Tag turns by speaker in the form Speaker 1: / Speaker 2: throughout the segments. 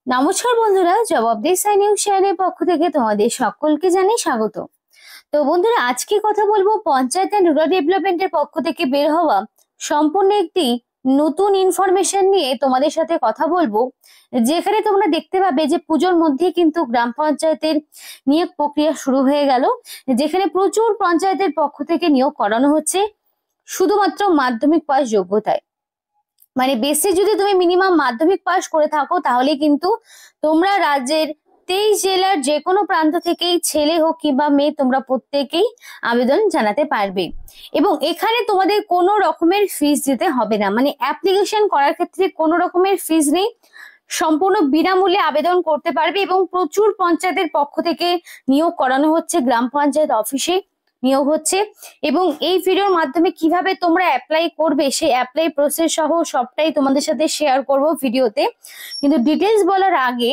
Speaker 1: নমস্কার বন্ধুরা, জবাবদিহি সাই নিউজ চ্যানেলের পক্ষ থেকে তোমাদের সকলকে জানাই স্বাগত। তো বন্ধুরা, আজকে কথা বলবো পঞ্চায়েত এন্ড রুরাল ডেভেলপমেন্টের পক্ষ থেকে বের হওয়া সম্পূর্ণ একটি নতুন ইনফরমেশন নিয়ে তোমাদের সাথে কথা বলবো, যেখানে তোমরা দেখতে পাবে যে পুজোর মধ্যে কিন্তু গ্রাম পঞ্চায়েতের নিয়োগ প্রক্রিয়া শুরু হয়ে গেল, যেখানে প্রচুর পঞ্চায়েতের পক্ষ থেকে নিয়োগ করানো হচ্ছে শুধুমাত্র মাধ্যমিক পাস যোগ্যতায়। মানে বেসিক যদি তুমি মিনিমাম মাধ্যমিক পাস করে থাকো তাহলে কিন্তু তোমরা রাজ্যের 23 জেলার যে কোনো প্রান্ত থেকেই, ছেলে হোক কিংবা মেয়ে, তোমরা প্রত্যেকেই আবেদন জানাতে পারবে। এবং এখানে তোমাদের কোনো রকমের ফিস দিতে হবে না, মানে অ্যাপ্লিকেশন করার ক্ষেত্রে কোনো রকমের ফিস নেই, সম্পূর্ণ বিনামূল্যে আবেদন করতে পারবে। এবং প্রচুর পঞ্চায়েতের পক্ষ থেকে নিয়োগ করানো হচ্ছে, গ্রাম পঞ্চায়েত অফিসে নিয়োগ হচ্ছে। এবং এই ভিডিওর মাধ্যমে কিভাবে তোমরা অ্যাপ্লাই করবে সেই অ্যাপ্লাই প্রসেস সহ সবটাই তোমাদের সাথে শেয়ার করব ভিডিওতে। কিন্তু ডিটেলস বলার আগে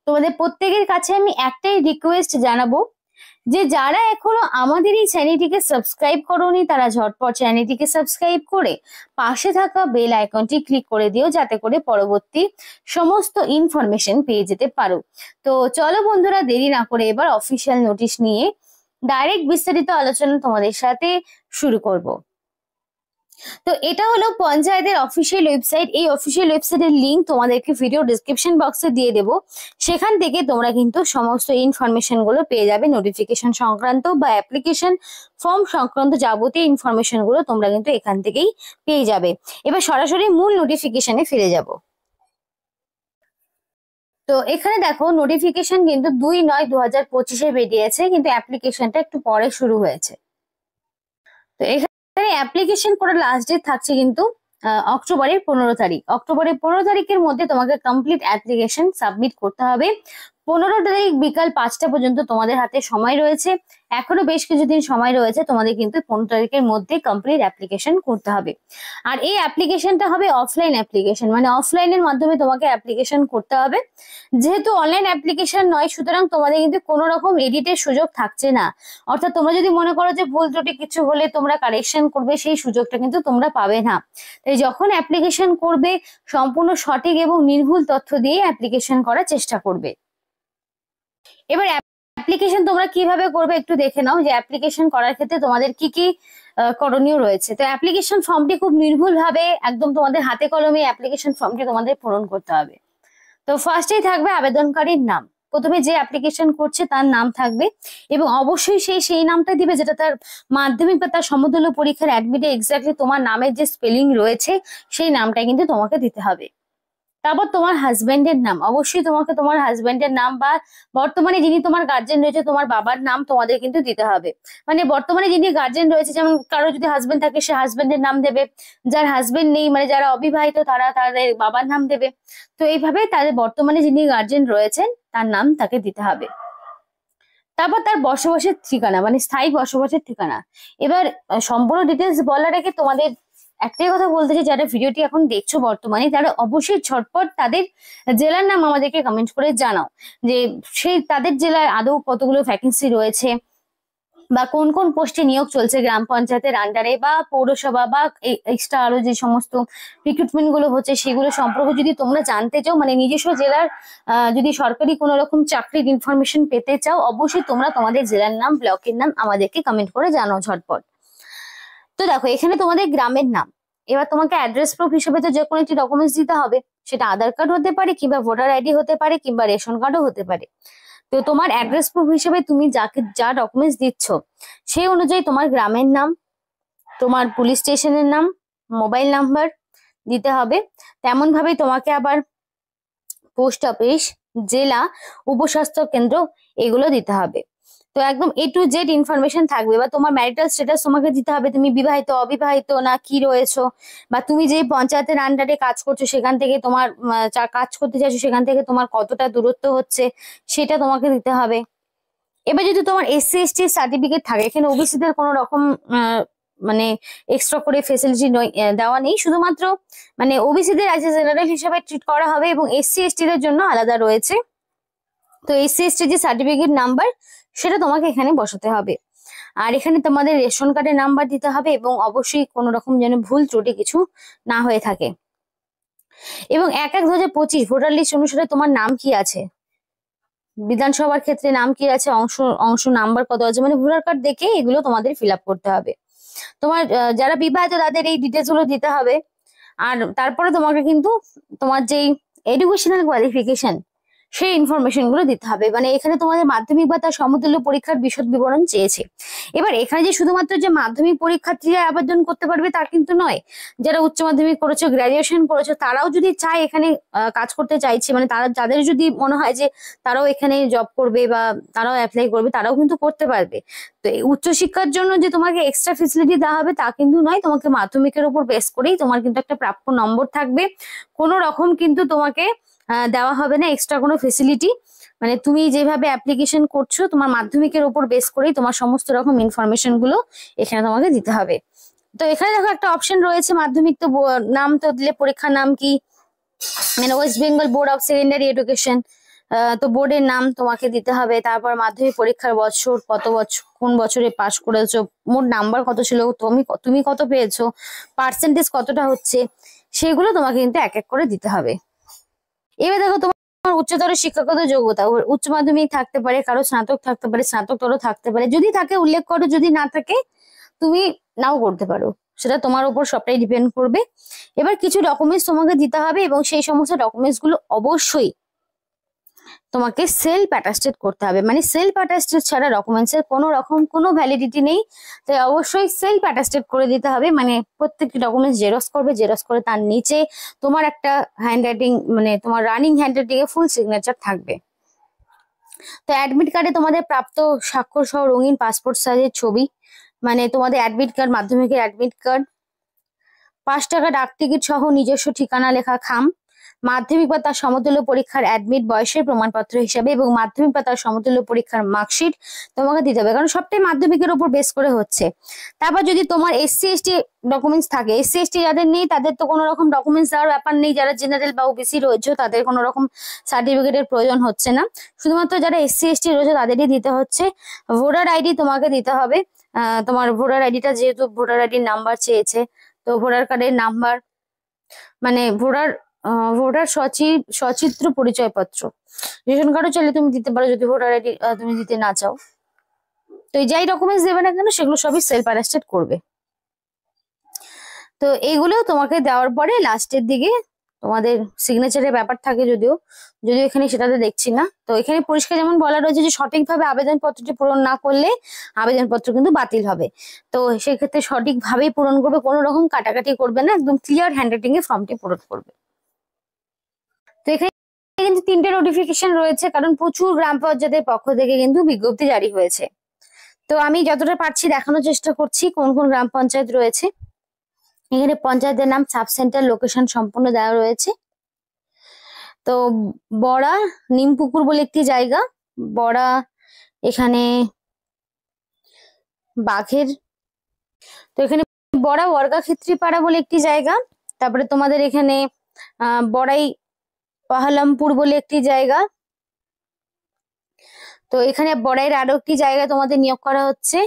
Speaker 1: তোমাদের প্রত্যেকের কাছে আমি একটাই রিকোয়েস্ট জানাবো, যে যারা এখনো আমাদের এই চ্যানেলটিকে সাবস্ক্রাইব করোনি তারা ঝটপট চ্যানেলটিকে সাবস্ক্রাইব করে পাশে থাকা বেল আইকনটি ক্লিক করে দিও, যাতে করে পরবর্তী সমস্ত ইনফরমেশন পেয়ে যেতে পারো। তো চলো বন্ধুরা, দেরি না করে এবার অফিসিয়াল নোটিশ নিয়ে ডাইরেক্ট বিস্তারিত আলোচনা তোমাদের সাথে শুরু করব। তো এটা হলো পঞ্চায়েতের অফিসিয়াল ওয়েবসাইট। এই অফিসিয়াল ওয়েবসাইটের লিংক তোমাদেরকে ভিডিও ডিসক্রিপশন বক্সে দিয়ে দেবো। সেখান থেকে তোমরা কিন্তু সমস্ত ইনফরমেশন গুলো পেয়ে যাবে, নোটিফিকেশন সংক্রান্ত বা অ্যাপ্লিকেশন ফর্ম সংক্রান্ত যাবতীয় ইনফরমেশন গুলো তোমরা কিন্তু এখান থেকেই পেয়ে যাবে। এবার সরাসরি মূল নোটিফিকেশনে ফিরে যাব। তো এখানে দেখো, নোটিফিকেশন কিন্তু 2/9/2025 বেরিয়েছে, কিন্তু অ্যাপ্লিকেশনটা একটু পরে শুরু হয়েছে। তো এখানে অ্যাপ্লিকেশন করার লাস্ট ডেট থাকছে কিন্তু অক্টোবরের 15 তারিখ। অক্টোবরের 15 তারিখের মধ্যে তোমাকে কমপ্লিট অ্যাপ্লিকেশন সাবমিট করতে হবে। 15 তারিখ বিকাল 5টা পর্যন্ত তোমাদের হাতে সময় রয়েছে। এখনো বেশ কিছুদিন সময় রয়েছে, তোমাদের কিন্তু 15 তারিখের মধ্যে কমপ্লিট অ্যাপ্লিকেশন করতে হবে। আর এই অ্যাপ্লিকেশনটা হবে অফলাইন অ্যাপ্লিকেশন, মানে অফলাইনের মাধ্যমে তোমাকে অ্যাপ্লিকেশন করতে হবে। যেহেতু অনলাইন অ্যাপ্লিকেশন নয়, সুতরাং তোমাদের কিন্তু কোনো রকম এডিটের সুযোগ থাকছে না। অর্থাৎ তোমরা যদি মনে করো যে ভুল ত্রুটি কিছু হলে তোমরা কারেকশন করবে, সেই সুযোগটা কিন্তু তোমরা পাবে না। তাই যখন অ্যাপ্লিকেশন করবে, সম্পূর্ণ সঠিক এবং নির্ভুল তথ্য দিয়ে অ্যাপ্লিকেশন করার চেষ্টা করবে। এবার অ্যাপ্লিকেশন তোমরা কিভাবে করবে একটু দেখে নাও, যে অ্যাপ্লিকেশন করার ক্ষেত্রে তোমাদের কি কি করণীয় রয়েছে। তো অ্যাপ্লিকেশন ফর্মটি খুব নির্ভুল ভাবে একদম তোমাদের হাতে কলমে অ্যাপ্লিকেশন ফর্মটি তোমাদের পূরণ করতে হবে। তো ফার্স্টেই থাকবে আবেদনকারীর নাম। প্রথমে যে অ্যাপ্লিকেশন করছে তার নাম থাকবে, এবং অবশ্যই সেই নামটা দিবে যেটা তার মাধ্যমিক বা তার সমতুল্য পরীক্ষার অ্যাডমিটে এক্স্যাক্টলি তোমার নামের যে স্পেলিং রয়েছে সেই নামটা কিন্তু তোমাকে দিতে হবে। তারপর তোমার হাজবেন্ডের নাম, অবশ্যই তোমাকে তোমার হাজবেন্ডের নাম বা বর্তমানে যিনি তোমার গার্জেন রয়েছে তোমার বাবার নাম তোমাদের কিন্তু দিতে হবে। মানে বর্তমানে যিনি গার্জেন রয়েছে, যেমন কারো যদি হাজবেন্ড থাকে সে হাজবেন্ডের নাম দেবে, যার হাজবেন্ড নেই মানে যারা অবিবাহিত তারা তাদের বাবার নাম দেবে। তো এইভাবে তাদের বর্তমানে যিনি গার্জেন রয়েছেন তার নাম তাকে দিতে হবে। তারপর তার বসবাসের ঠিকানা, মানে স্থায়ী বসবাসের ঠিকানা। এবার সম্পূর্ণ ডিটেলস বলার আগে তোমাদের একটাই কথা বলতে চাই, যারা ভিডিওটি এখন দেখছো বর্তমানে তারা অবশ্যই ঝটপট তাদের জেলার নাম আমাদেরকে কমেন্ট করে জানাও, যে সেই তাদের জেলায় আদৌ কতগুলো ভ্যাকেন্সি রয়েছে বা কোন কোন পোস্টে নিয়োগ চলছে গ্রাম পঞ্চায়েতের আন্ডারে বা পৌরসভা বা এক্সট্রা আরো যে সমস্ত রিক্রুটমেন্ট গুলো হচ্ছে সেগুলো সম্পর্কে যদি তোমরা জানতে চাও, মানে নিজস্ব জেলার যদি সরকারি কোনো রকম চাকরির ইনফরমেশন পেতে চাও, অবশ্যই তোমরা তোমাদের জেলার নাম, ব্লকের নাম আমাদেরকে কমেন্ট করে জানাও ঝটপট। তো দেখো, এখানে তোমাদের গ্রামের নাম। এবার তোমাকে অ্যাড্রেস প্রুফ হিসেবে তো যে কোনো একটি ডকুমেন্টস দিতে হবে, সেটা আধার কার্ড হতে পারে কিংবা ভোটার আইডি হতে পারে কিংবা রেশন কার্ডও হতে পারে। তো তোমার অ্যাড্রেস প্রুফ হিসেবে তুমি যা ডকুমেন্টস দিচ্ছ সেই অনুযায়ী তোমার গ্রামের নাম, তোমার পুলিশ স্টেশনের নাম, মোবাইল নাম্বার দিতে হবে। তেমন ভাবেই তোমাকে আবার পোস্ট অফিস, জেলা, উপস্বাস্থ্য কেন্দ্র এগুলো দিতে হবে। তো একদম A to Z ইনফরমেশন থাকবে। বা তোমার ম্যারিটাল স্ট্যাটাস তোমাকে দিতে হবে, তুমি বিবাহিত অবিবাহিত না কি রয়েছো, বা তুমি যে পঞ্চায়েতের আন্ডারে কাজ করছো সেখান থেকে তোমার কাজ করতে চাইছো সেখান থেকে তোমার কতটা দূরত্ব হচ্ছে সেটা তোমাকে দিতে হবে। এবার যদি তোমার SC/ST সার্টিফিকেট থাকে, এখানে ওবিসিদের কোনো রকম মানে এক্সট্রা করে ফেসিলিটি দেওয়া নেই, শুধুমাত্র মানে ওবিসিদের অ্যাজ এ জেনারেল হিসেবে ট্রিট করা হবে এবং SC/ST দের জন্য আলাদা রয়েছে। তো SC/ST যে সার্টিফিকেট নাম্বার সেটা তোমাকে এখানে বসাতে হবে। আর এখানে তোমাদের রেশন কার্ডের নাম্বার দিতে হবে, এবং অবশ্যই কোনো রকম যেন ভুল ত্রুটি কিছু না হয়ে থাকে। এবং 1/1/2025 ভোটার লিস্ট অনুসারে তোমার নাম কি আছে, বিধানসভার ক্ষেত্রে নাম কি আছে, অংশ অংশ নাম্বার কত আছে, মানে ভোটার কার্ড দেখে এগুলো তোমাদের ফিল আপ করতে হবে। তোমার যারা বিবাহিত তাদের এই ডিটেলস গুলো দিতে হবে। আর তারপরে তোমাকে কিন্তু তোমার যেই এডুকেশনাল কোয়ালিফিকেশন সেই ইনফরমেশন গুলো দিতে হবে। মানে এখানে তোমাদের মাধ্যমিক বা তার সমতুল্য পরীক্ষার বিশদ বিবরণ চেয়েছে। এবার এখানে যে শুধুমাত্র যে মাধ্যমিক পরীক্ষার্থীরা আবেদন করতে পারবে তা কিন্তু নয়, যারা উচ্চ মাধ্যমিক করেছো, গ্রাজুয়েশন করেছো, তারাও যদি চায় এখানে কাজ করতে চাইছে, মানে তারা যাদের যদি মনে হয় যে তারাও এখানে জব করবে বা তারাও অ্যাপ্লাই করবে, তারাও কিন্তু করতে পারবে। তো এই উচ্চশিক্ষার জন্য যে তোমাকে এক্সট্রা ফেসিলিটি দেওয়া হবে তা কিন্তু নয়, তোমাকে মাধ্যমিকের উপর বেস করেই তোমার কিন্তু একটা প্রাপ্য নম্বর থাকবে। কোনো রকম কিন্তু তোমাকে দেওয়া হবে না এক্সট্রা কোনো ফেসিলিটি। মানে তুমি যেভাবে অ্যাপ্লিকেশন করছো তোমার মাধ্যমিকের উপর বেস করেই তোমার সমস্ত রকম ইনফরমেশন গুলো এখানে তোমাকে দিতে হবে। তো এখানে দেখো একটা অপশন রয়েছে মাধ্যমিক, তো নাম তো দিলে পরীক্ষার নাম কি, মানে West Bengal board of secondary education, তো বোর্ডের নাম তোমাকে দিতে হবে। তারপর মাধ্যমিক পরীক্ষার বছর, কত বছর কোন বছরে পাশ করেছো, মোট নাম্বার কত ছিল, তুমি কত পেয়েছো, পার্সেন্টেজ কতটা হচ্ছে, সেগুলো তোমাকে কিন্তু এক এক করে দিতে হবে। এবার দেখো তোমার উচ্চতর শিক্ষাগত যোগ্যতা, উচ্চ মাধ্যমিক থাকতে পারে, কারো স্নাতক থাকতে পারে, স্নাতকতর থাকতে পারে, যদি থাকে উল্লেখ করো, যদি না থাকে তুমি নাও করতে পারো, সেটা তোমার উপর সবটাই ডিপেন্ড করবে। এবার কিছু ডকুমেন্টস তোমাকে দিতে হবে এবং সেই সমস্ত ডকুমেন্টস গুলো অবশ্যই তোমাকে সেলফ অ্যাটাস্টেড করতে হবে। মানে সেলফ অ্যাটাস্টেড ছাড়া ডকুমেন্টস এর কোনো রকম কোনো ভ্যালিডিটি নেই, তাই অবশ্যই সেলফ অ্যাটাস্টেড করে দিতে হবে। মানে প্রত্যেকটি ডকুমেন্টস জেরক্স করবে, জেরক্স করে তার নিচে তোমার একটা হ্যান্ড রাইটিং, মানে তোমার রানিং হ্যান্ড রাইটিং এ ফুল সিগনেচার থাকবে। তো অ্যাডমিট কার্ডে তোমাদের প্রাপ্ত স্বাক্ষর সহ রঙিন পাসপোর্ট সাইজের ছবি, মানে তোমাদের অ্যাডমিট কার্ড, মাধ্যমিকের অ্যাডমিট কার্ড, 5 টাকা ডাক টিকিট সহ নিজস্ব ঠিকানা লেখা খাম, মাধ্যমিক বা তার সমতুল্য পরীক্ষার অ্যাডমিট বয়সের প্রমাণপত্র হিসাবে এবং মাধ্যমিক বা তার সমতুল্য পরীক্ষার মার্কশিট তোমাকে দিতে হবে, কারণ সবটাই মাধ্যমিকের উপর বেস করে হচ্ছে। তারপর যদি তোমার SC ST ডকুমেন্টস থাকে, SC ST যাদের নেই তাদের তো কোনো রকম ডকুমেন্টস দেওয়ার ব্যাপার নেই, যারা জেনারেল বা OBC রয়েছে তাদের কোনো রকম সার্টিফিকেটের প্রয়োজন হচ্ছে না, শুধুমাত্র যারা SC ST রয়েছে তাদেরই দিতে হচ্ছে। ভোটার আইডি তোমাকে দিতে হবে, তোমার ভোটার আইডিটা যেহেতু ভোটার আইডির নাম্বার চেয়েছে, তো ভোটার কার্ডের নাম্বার, মানে ভোটার সচিত্র পরিচয়পত্র, রেশন কার্ডও চাইলে তুমি দিতে পারো যদি ভোটার আইডি তুমি দিতে না চাও। তো যাই ডকুমেন্টস দেবে না কেন সেগুলো সবই সেলফ অ্যাটাস্টেড করবে। তো এইগুলো তোমাকে দেওয়ার পরে লাস্টের দিকে তোমাদের সিগনেচারের ব্যাপার থাকে, যদিও এখানে সেটাতে দেখছি না। তো এখানে পরিষ্কার যেমন বলা রয়েছে যে সঠিকভাবে আবেদনপত্রটি পূরণ না করলে আবেদনপত্র কিন্তু বাতিল হবে। তো সেক্ষেত্রে সঠিকভাবেই পূরণ করবে, কোনো রকম কাটাকাটি করবে না, একদম ক্লিয়ার হ্যান্ডরাইটিং এ ফর্মটি পূরণ করবে। তো এখানে কিন্তু 3টে নোটিফিকেশন রয়েছে, কারণ প্রচুর গ্রাম পঞ্চায়েতের পক্ষ থেকে কিন্তু বিজ্ঞপ্তি জারি হয়েছে। তো আমি যতটা পারছি দেখানোর চেষ্টা করছি কোন কোন গ্রাম পঞ্চায়েত রয়েছে। এখানে পঞ্চায়েতের নাম, সাব সেন্টার, লোকেশন সম্পূর্ণ দেওয়া রয়েছে। তো বড়া নিমপুকুর বলে একটি জায়গা, বড়া এখানে বাঘের, তো এখানে বড়া বর্গাক্ষেত্রী পাড়া বলে একটি জায়গা। তারপরে তোমাদের এখানে বড়াই পাহালামপুর বলে একটি জায়গা। তো এখানে বড়াইয়ের আরো একটি জায়গা তোমাদের নিয়োগ করা হচ্ছে,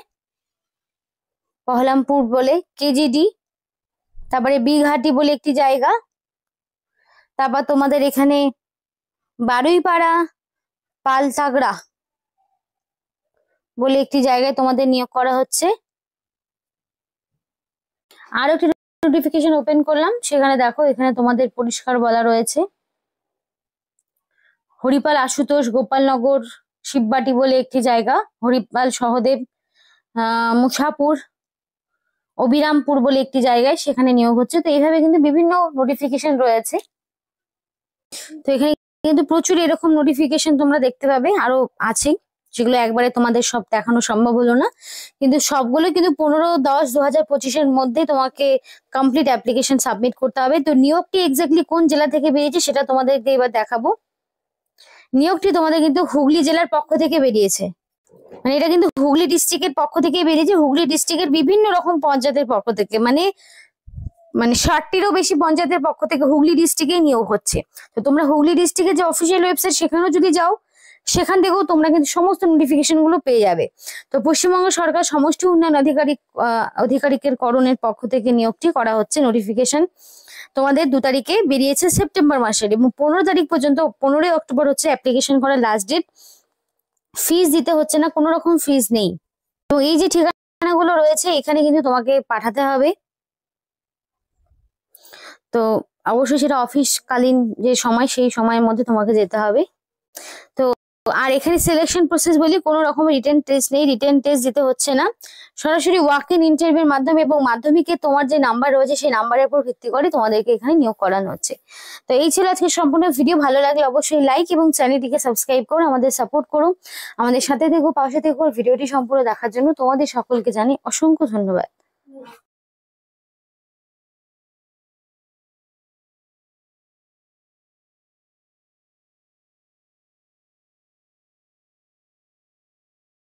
Speaker 1: পাহালামপুর বলে KGD। তারপরে বিঘাটি বলে একটি জায়গা। তারপর তোমাদের এখানে বারুইপাড়া পালতাগড়া বলে একটি জায়গায় তোমাদের নিয়োগ করা হচ্ছে। আরো একটি নোটিফিকেশন ওপেন করলাম, সেখানে দেখো এখানে তোমাদের পরিষ্কার বলা রয়েছে হরিপাল আশুতোষ গোপালনগর শিববাটি বলে একটি জায়গা, হরিপাল সহদেব মুসাপুর অবিরামপুর বলে একটি জায়গায় সেখানে নিয়োগ হচ্ছে। তো এইভাবে কিন্তু বিভিন্ন নোটিফিকেশন রয়েছে। তো এখানে কিন্তু প্রচুর এরকম নোটিফিকেশন তোমরা দেখতে পাবে, আরো আছে যেগুলো একবারে তোমাদের সব দেখানো সম্ভব হলো না, কিন্তু সবগুলো কিন্তু 15-10-2025 মধ্যে তোমাকে কমপ্লিট অ্যাপ্লিকেশন সাবমিট করতে হবে। তো নিয়োগটি এক্স্যাক্টলি কোন জেলা থেকে বেরিয়েছে সেটা তোমাদেরকে এবার দেখাবো। নিয়োগটি তোমাদের কিন্তু হুগলি জেলার পক্ষ থেকে বেরিয়েছে, মানে এটা কিন্তু হুগলি ডিস্ট্রিক্টের পক্ষ থেকে বেরিয়েছে, হুগলি ডিস্ট্রিক্টের বিভিন্ন রকম পঞ্চায়েতের পক্ষ থেকে, মানে 60টিরও বেশি পঞ্চায়েতের পক্ষ থেকে হুগলি ডিস্ট্রিক্টে নিয়োগ হচ্ছে। তো তোমরা হুগলি ডিস্ট্রিক্টের যে অফিসিয়াল ওয়েবসাইট সেখানেও যদি যাও সেখান থেকেও তোমরা কিন্তু সমস্ত নোটিফিকেশন গুলো পেয়ে যাবে। তো পশ্চিমবঙ্গ সরকার সমষ্টি উন্নয়ন আধিকারিকের করণের পক্ষ থেকে নিয়োগটি করা হচ্ছে। নোটিফিকেশন তোমাদের 2 তারিখে বেরিয়েছে সেপ্টেম্বর মাসের, এবং 15 তারিখ পর্যন্ত, 15 অক্টোবর হচ্ছে অ্যাপ্লিকেশন করার লাস্ট ডেট। ফিস দিতে হচ্ছে না, কোনো রকম ফিস নেই। তো এই যে ঠিকানাগুলো রয়েছে এখানে কিন্তু তোমাকে পাঠাতে হবে। তো অবশ্যই সেটা অফিসকালীন যে সময়, সেই সময়ের মধ্যে তোমাকে যেতে হবে। তো আর এখানে সিলেকশন প্রসেস বলি কোনো রকম রিটেন টেস্ট নেই, রিটেন টেস্ট দিতে হচ্ছে না, সরাসরি ওয়াক ইন ইন্টারভিউর মাধ্যমে এবং মাধ্যমিকে তোমার যে নাম্বার রয়েছে সেই নাম্বারের উপর ভিত্তি করে তোমাদেরকে এখানে নিয়োগ করানো হচ্ছে। তো এই ছিল আজকে সম্পূর্ণ ভিডিও। ভালো লাগলে অবশ্যই লাইক এবং চ্যানেলটিকে সাবস্ক্রাইব করো, আমাদের সাপোর্ট করো, আমাদের সাথে থেকো, পাশে থেকো। ভিডিওটি সম্পূর্ণ দেখার জন্য তোমাদের সকলকে জানাই অসংখ্য ধন্যবাদ।